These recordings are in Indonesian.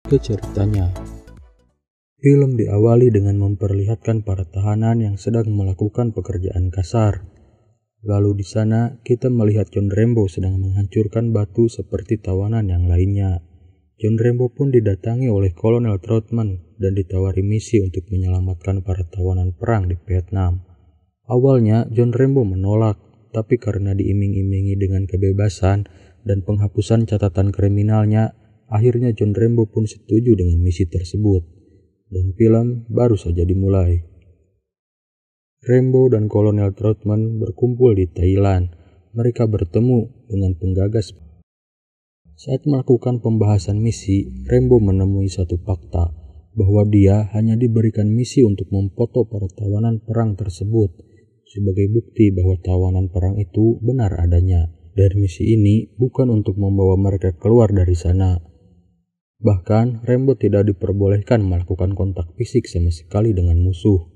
ke ceritanya. Film diawali dengan memperlihatkan para tahanan yang sedang melakukan pekerjaan kasar. Lalu di sana kita melihat John Rambo sedang menghancurkan batu seperti tawanan yang lainnya. John Rambo pun didatangi oleh Kolonel Troutman dan ditawari misi untuk menyelamatkan para tawanan perang di Vietnam. Awalnya John Rambo menolak, tapi karena diiming-imingi dengan kebebasan dan penghapusan catatan kriminalnya, akhirnya John Rambo pun setuju dengan misi tersebut. Dan film baru saja dimulai. Rambo dan Kolonel Troutman berkumpul di Thailand. Mereka bertemu dengan penggagas. Saat melakukan pembahasan misi, Rambo menemui satu fakta, bahwa dia hanya diberikan misi untuk memfoto para tawanan perang tersebut, sebagai bukti bahwa tawanan perang itu benar adanya. Dan misi ini bukan untuk membawa mereka keluar dari sana. Bahkan, Rambo tidak diperbolehkan melakukan kontak fisik sama sekali dengan musuh.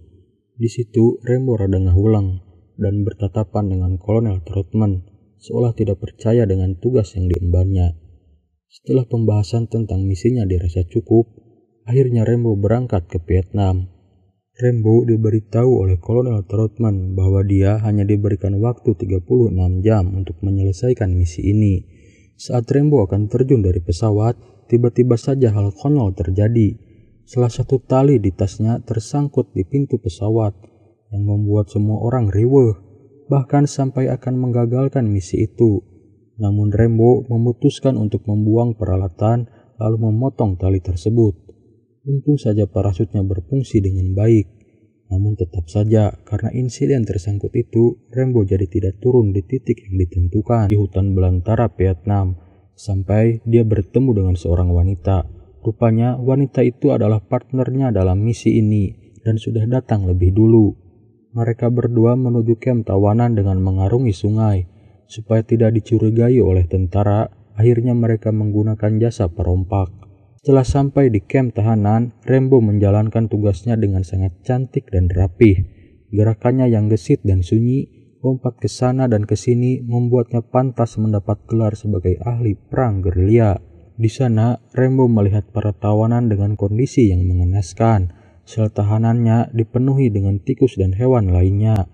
Di situ, Rambo rada ngahulang dan bertatapan dengan Kolonel Troutman, seolah tidak percaya dengan tugas yang diembannya. Setelah pembahasan tentang misinya dirasa cukup, akhirnya Rambo berangkat ke Vietnam. Rambo diberitahu oleh Kolonel Troutman bahwa dia hanya diberikan waktu 36 jam untuk menyelesaikan misi ini. Saat Rambo akan terjun dari pesawat, tiba-tiba saja hal konyol terjadi. Salah satu tali di tasnya tersangkut di pintu pesawat yang membuat semua orang riweuh, bahkan sampai akan menggagalkan misi itu. Namun Rambo memutuskan untuk membuang peralatan lalu memotong tali tersebut. Untung saja parasutnya berfungsi dengan baik. Namun tetap saja karena insiden tersangkut itu, Rambo jadi tidak turun di titik yang ditentukan di hutan belantara Vietnam. Sampai dia bertemu dengan seorang wanita. Rupanya wanita itu adalah partnernya dalam misi ini dan sudah datang lebih dulu. Mereka berdua menuju kamp tawanan dengan mengarungi sungai. Supaya tidak dicurigai oleh tentara, akhirnya mereka menggunakan jasa perompak. Setelah sampai di kamp tahanan, Rambo menjalankan tugasnya dengan sangat cantik dan rapih. Gerakannya yang gesit dan sunyi, lompat ke sana dan ke sini membuatnya pantas mendapat gelar sebagai ahli perang gerilya. Di sana, Rambo melihat para tawanan dengan kondisi yang mengenaskan. Sel tahanannya dipenuhi dengan tikus dan hewan lainnya.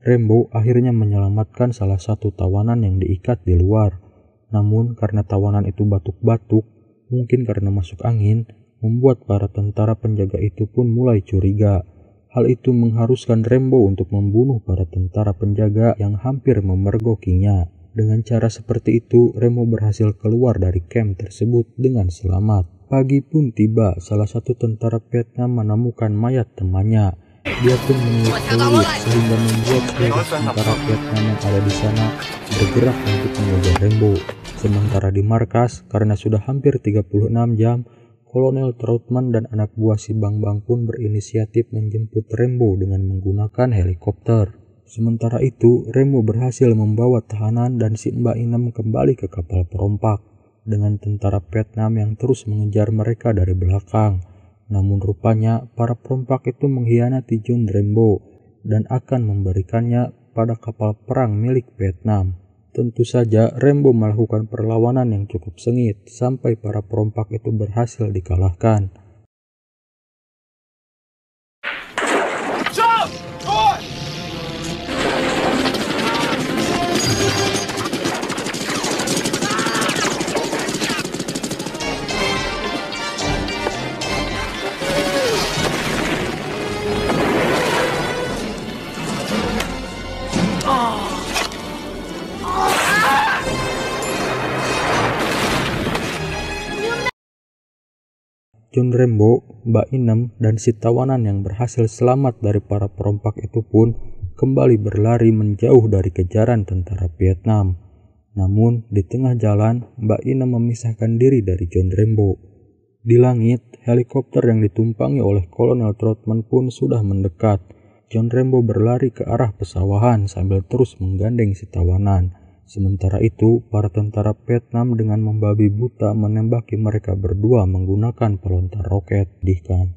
Rambo akhirnya menyelamatkan salah satu tawanan yang diikat di luar. Namun karena tawanan itu batuk-batuk, mungkin karena masuk angin, membuat para tentara penjaga itu pun mulai curiga. Hal itu mengharuskan Rambo untuk membunuh para tentara penjaga yang hampir memergokinya. Dengan cara seperti itu, Rambo berhasil keluar dari kamp tersebut dengan selamat. Pagi pun tiba, salah satu tentara Vietnam menemukan mayat temannya. Dia pun menyulut sehingga membuat seluruh tentara Vietnam yang ada di sana bergerak untuk mengejar Rambo. Sementara di markas, karena sudah hampir 36 jam, Kolonel Troutman dan anak buah si Bang-Bang pun berinisiatif menjemput Rambo dengan menggunakan helikopter. Sementara itu, Rambo berhasil membawa tahanan dan si Mbak Inem kembali ke kapal perompak dengan tentara Vietnam yang terus mengejar mereka dari belakang. Namun rupanya para perompak itu mengkhianati John Rambo dan akan memberikannya pada kapal perang milik Vietnam. Tentu saja Rambo melakukan perlawanan yang cukup sengit sampai para perompak itu berhasil dikalahkan. John Rambo, Mbak Inem, dan si tawanan yang berhasil selamat dari para perompak itu pun kembali berlari menjauh dari kejaran tentara Vietnam. Namun, di tengah jalan, Mbak Inem memisahkan diri dari John Rambo. Di langit, helikopter yang ditumpangi oleh Kolonel Troutman pun sudah mendekat. John Rambo berlari ke arah pesawahan sambil terus menggandeng si tawanan. Sementara itu, para tentara Vietnam dengan membabi buta menembaki mereka berdua menggunakan pelontar roket di kamp.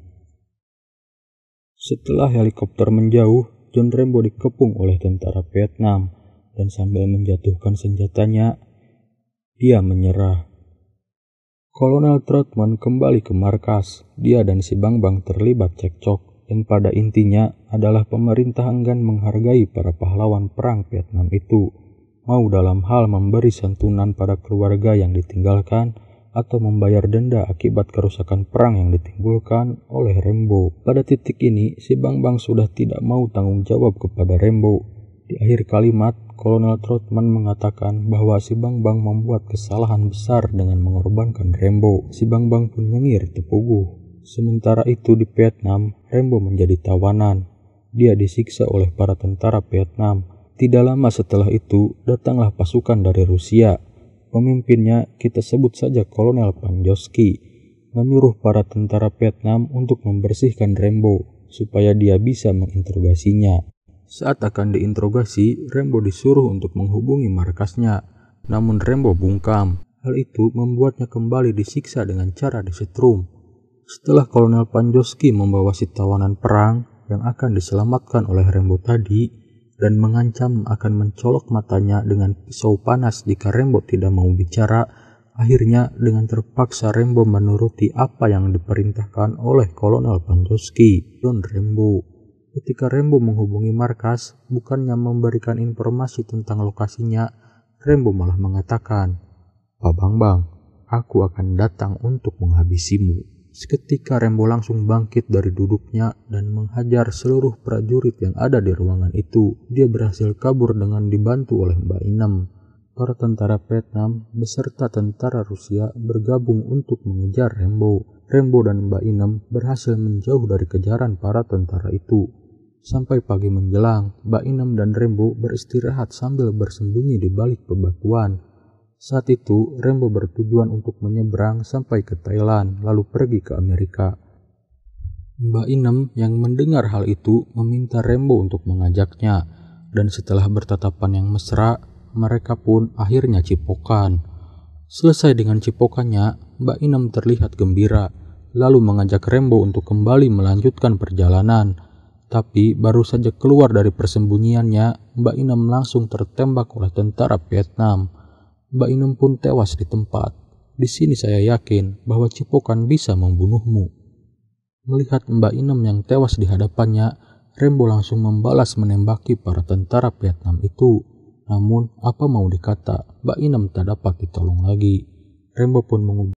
Setelah helikopter menjauh, John Rambo dikepung oleh tentara Vietnam dan sambil menjatuhkan senjatanya, dia menyerah. Kolonel Troutman kembali ke markas. Dia dan si Bangbang terlibat cekcok yang pada intinya adalah pemerintah enggan menghargai para pahlawan perang Vietnam itu, mau dalam hal memberi santunan pada keluarga yang ditinggalkan atau membayar denda akibat kerusakan perang yang ditimbulkan oleh Rembo. Pada titik ini, si Bangbang sudah tidak mau tanggung jawab kepada Rembo. Di akhir kalimat, Kolonel Troutman mengatakan bahwa si Bangbang membuat kesalahan besar dengan mengorbankan Rembo. Si Bangbang pun nyengir tepuguh. Sementara itu di Vietnam, Rembo menjadi tawanan. Dia disiksa oleh para tentara Vietnam. Tidak lama setelah itu, datanglah pasukan dari Rusia. Pemimpinnya kita sebut saja Kolonel Panjosky, menyuruh para tentara Vietnam untuk membersihkan Rembo supaya dia bisa menginterogasinya. Saat akan diinterogasi, Rembo disuruh untuk menghubungi markasnya, namun Rembo bungkam. Hal itu membuatnya kembali disiksa dengan cara disetrum. Setelah Kolonel Panjosky membawa si tawanan perang yang akan diselamatkan oleh Rembo tadi dan mengancam akan mencolok matanya dengan pisau panas jika Rembo tidak mau bicara, akhirnya dengan terpaksa Rembo menuruti apa yang diperintahkan oleh Kolonel Panjosky. Don Rembo. Ketika Rembo menghubungi markas, bukannya memberikan informasi tentang lokasinya, Rembo malah mengatakan, "Pak Bangbang, aku akan datang untuk menghabisimu." Seketika Rembo langsung bangkit dari duduknya dan menghajar seluruh prajurit yang ada di ruangan itu. Dia berhasil kabur dengan dibantu oleh Mbak Inem. Para tentara Vietnam beserta tentara Rusia bergabung untuk mengejar Rembo. Rembo dan Mbak Inem berhasil menjauh dari kejaran para tentara itu. Sampai pagi menjelang, Mbak Inem dan Rembo beristirahat sambil bersembunyi di balik bebatuan. Saat itu, Rembo bertujuan untuk menyeberang sampai ke Thailand, lalu pergi ke Amerika. Mbak Inem yang mendengar hal itu meminta Rembo untuk mengajaknya, dan setelah bertatapan yang mesra, mereka pun akhirnya cipokan. Selesai dengan cipokannya, Mbak Inem terlihat gembira, lalu mengajak Rembo untuk kembali melanjutkan perjalanan. Tapi baru saja keluar dari persembunyiannya, Mbak Inem langsung tertembak oleh tentara Vietnam. Mbak Inem pun tewas di tempat. Di sini saya yakin bahwa cipokan bisa membunuhmu. Melihat Mbak Inem yang tewas di hadapannya, Rembo langsung membalas menembaki para tentara Vietnam itu. Namun apa mau dikata, Mbak Inem tak dapat ditolong lagi. Rembo pun mengubah